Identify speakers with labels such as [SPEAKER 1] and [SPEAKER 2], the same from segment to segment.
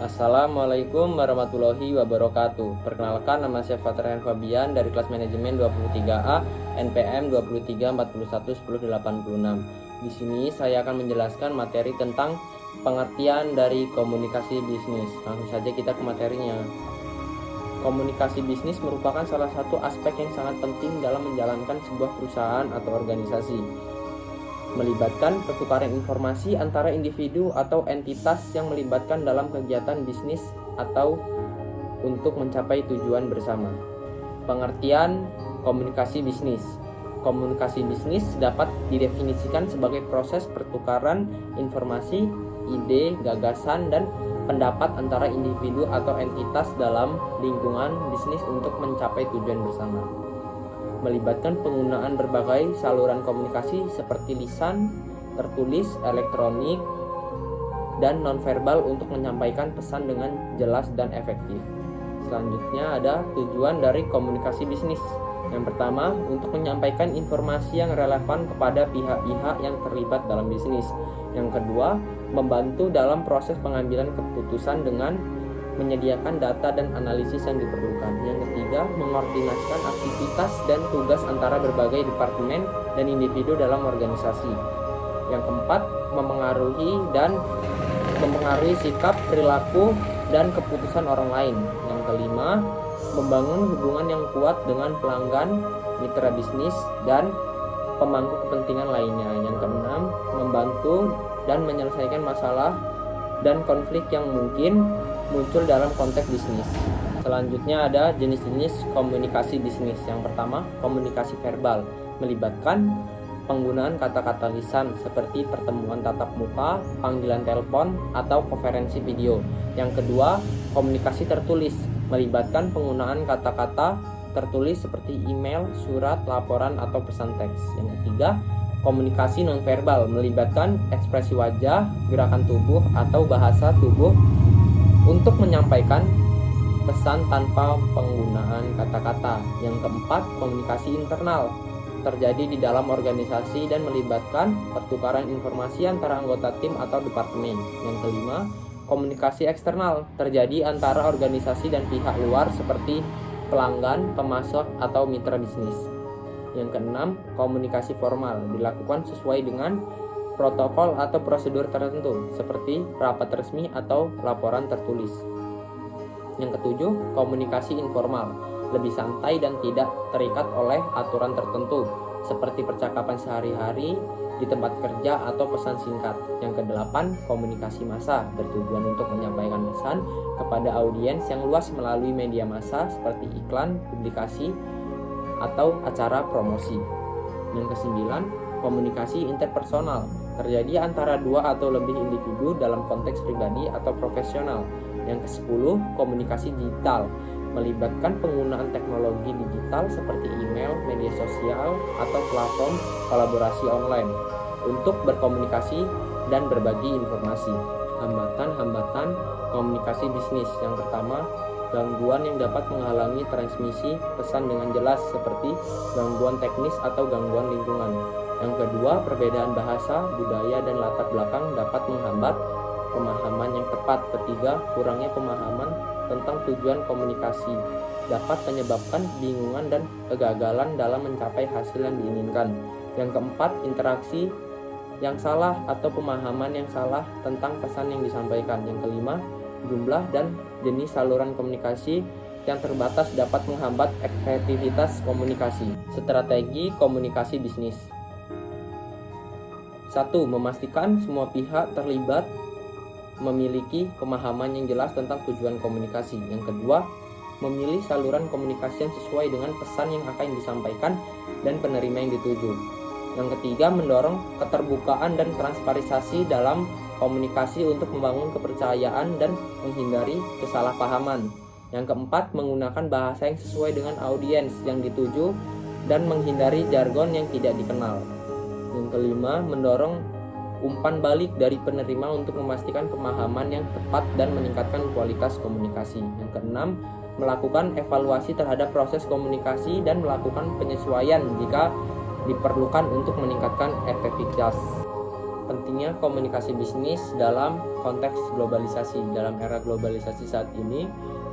[SPEAKER 1] Assalamualaikum warahmatullahi wabarakatuh. Perkenalkan, nama saya Fathrian Fabian dari kelas manajemen 23A NPM 23411086. Di sini saya akan menjelaskan materi tentang pengertian dari komunikasi bisnis. Langsung saja kita ke materinya. Komunikasi bisnis merupakan salah satu aspek yang sangat penting dalam menjalankan sebuah perusahaan atau organisasi. Melibatkan pertukaran informasi antara individu atau entitas yang melibatkan dalam kegiatan bisnis atau untuk mencapai tujuan bersama. Pengertian komunikasi bisnis. Komunikasi bisnis dapat didefinisikan sebagai proses pertukaran informasi, ide, gagasan, dan pendapat antara individu atau entitas dalam lingkungan bisnis untuk mencapai tujuan bersama. Melibatkan penggunaan berbagai saluran komunikasi seperti lisan, tertulis, elektronik, dan nonverbal untuk menyampaikan pesan dengan jelas dan efektif. Selanjutnya ada tujuan dari komunikasi bisnis. Yang pertama, untuk menyampaikan informasi yang relevan kepada pihak-pihak yang terlibat dalam bisnis. Yang kedua, membantu dalam proses pengambilan keputusan dengan menyediakan data dan analisis yang diperlukan. Yang ketiga, mengkoordinasikan aktivitas dan tugas antara berbagai departemen dan individu dalam organisasi. Yang keempat, mempengaruhi sikap, perilaku, dan keputusan orang lain. Yang kelima, membangun hubungan yang kuat dengan pelanggan, mitra bisnis, dan pemangku kepentingan lainnya. Yang keenam, membantu dan menyelesaikan masalah dan konflik yang mungkin muncul dalam konteks bisnis. Selanjutnya ada jenis-jenis komunikasi bisnis. Yang pertama, komunikasi verbal, melibatkan penggunaan kata-kata lisan seperti pertemuan tatap muka, panggilan telepon, atau konferensi video. Yang kedua, komunikasi tertulis, melibatkan penggunaan kata-kata tertulis seperti email, surat, laporan, atau pesan teks. Yang ketiga, komunikasi nonverbal, melibatkan ekspresi wajah, gerakan tubuh, atau bahasa tubuh untuk menyampaikan pesan tanpa penggunaan kata-kata. Yang keempat, komunikasi internal, terjadi di dalam organisasi dan melibatkan pertukaran informasi antara anggota tim atau departemen. Yang kelima, komunikasi eksternal, terjadi antara organisasi dan pihak luar seperti pelanggan, pemasok, atau mitra bisnis. Yang keenam, komunikasi formal, dilakukan sesuai dengan protokol atau prosedur tertentu seperti rapat resmi atau laporan tertulis. Yang ketujuh, komunikasi informal, lebih santai dan tidak terikat oleh aturan tertentu seperti percakapan sehari-hari di tempat kerja atau pesan singkat. Yang kedelapan, komunikasi massa, bertujuan untuk menyampaikan pesan kepada audiens yang luas melalui media massa seperti iklan, publikasi, atau acara promosi. Yang kesembilan, komunikasi interpersonal, terjadi antara dua atau lebih individu dalam konteks pribadi atau profesional. Yang ke-10, komunikasi digital, melibatkan penggunaan teknologi digital seperti email, media sosial, atau platform kolaborasi online untuk berkomunikasi dan berbagi informasi. Hambatan-hambatan komunikasi bisnis. Yang pertama, gangguan yang dapat menghalangi transmisi pesan dengan jelas seperti gangguan teknis atau gangguan lingkungan. Yang kedua, perbedaan bahasa, budaya, dan latar belakang dapat menghambat pemahaman yang tepat. Ketiga, kurangnya pemahaman tentang tujuan komunikasi dapat menyebabkan kebingungan dan kegagalan dalam mencapai hasil yang diinginkan. Yang keempat, interaksi yang salah atau pemahaman yang salah tentang pesan yang disampaikan. Yang kelima, jumlah dan jenis saluran komunikasi yang terbatas dapat menghambat efektivitas komunikasi. Strategi komunikasi bisnis. 1. Memastikan semua pihak terlibat memiliki pemahaman yang jelas tentang tujuan komunikasi. Yang kedua, memilih saluran komunikasi yang sesuai dengan pesan yang akan disampaikan dan penerima yang dituju. Yang ketiga, mendorong keterbukaan dan transparansi dalam komunikasi untuk membangun kepercayaan dan menghindari kesalahpahaman. Yang keempat, menggunakan bahasa yang sesuai dengan audiens yang dituju dan menghindari jargon yang tidak dikenal. Yang kelima, mendorong umpan balik dari penerima untuk memastikan pemahaman yang tepat dan meningkatkan kualitas komunikasi. Yang keenam, melakukan evaluasi terhadap proses komunikasi dan melakukan penyesuaian jika diperlukan untuk meningkatkan efektivitas. pentingnya komunikasi bisnis dalam konteks globalisasi. Dalam era globalisasi saat ini,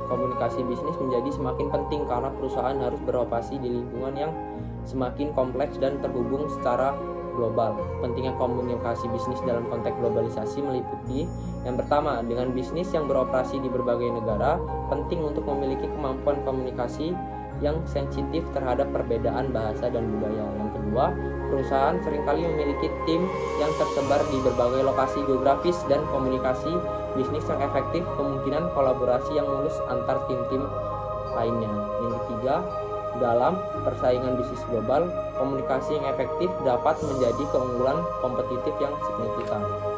[SPEAKER 1] komunikasi bisnis menjadi semakin penting karena perusahaan harus beroperasi di lingkungan yang semakin kompleks dan terhubung secara global. Pentingnya komunikasi bisnis dalam konteks globalisasi meliputi yang pertama, dengan bisnis yang beroperasi di berbagai negara, penting untuk memiliki kemampuan komunikasi yang sensitif terhadap perbedaan bahasa dan budaya. Yang kedua, perusahaan seringkali memiliki tim yang tersebar di berbagai lokasi geografis dan komunikasi bisnis yang efektif kemungkinan kolaborasi yang mulus antar tim-tim lainnya. Yang ketiga, dalam persaingan bisnis global, komunikasi yang efektif dapat menjadi keunggulan kompetitif yang signifikan.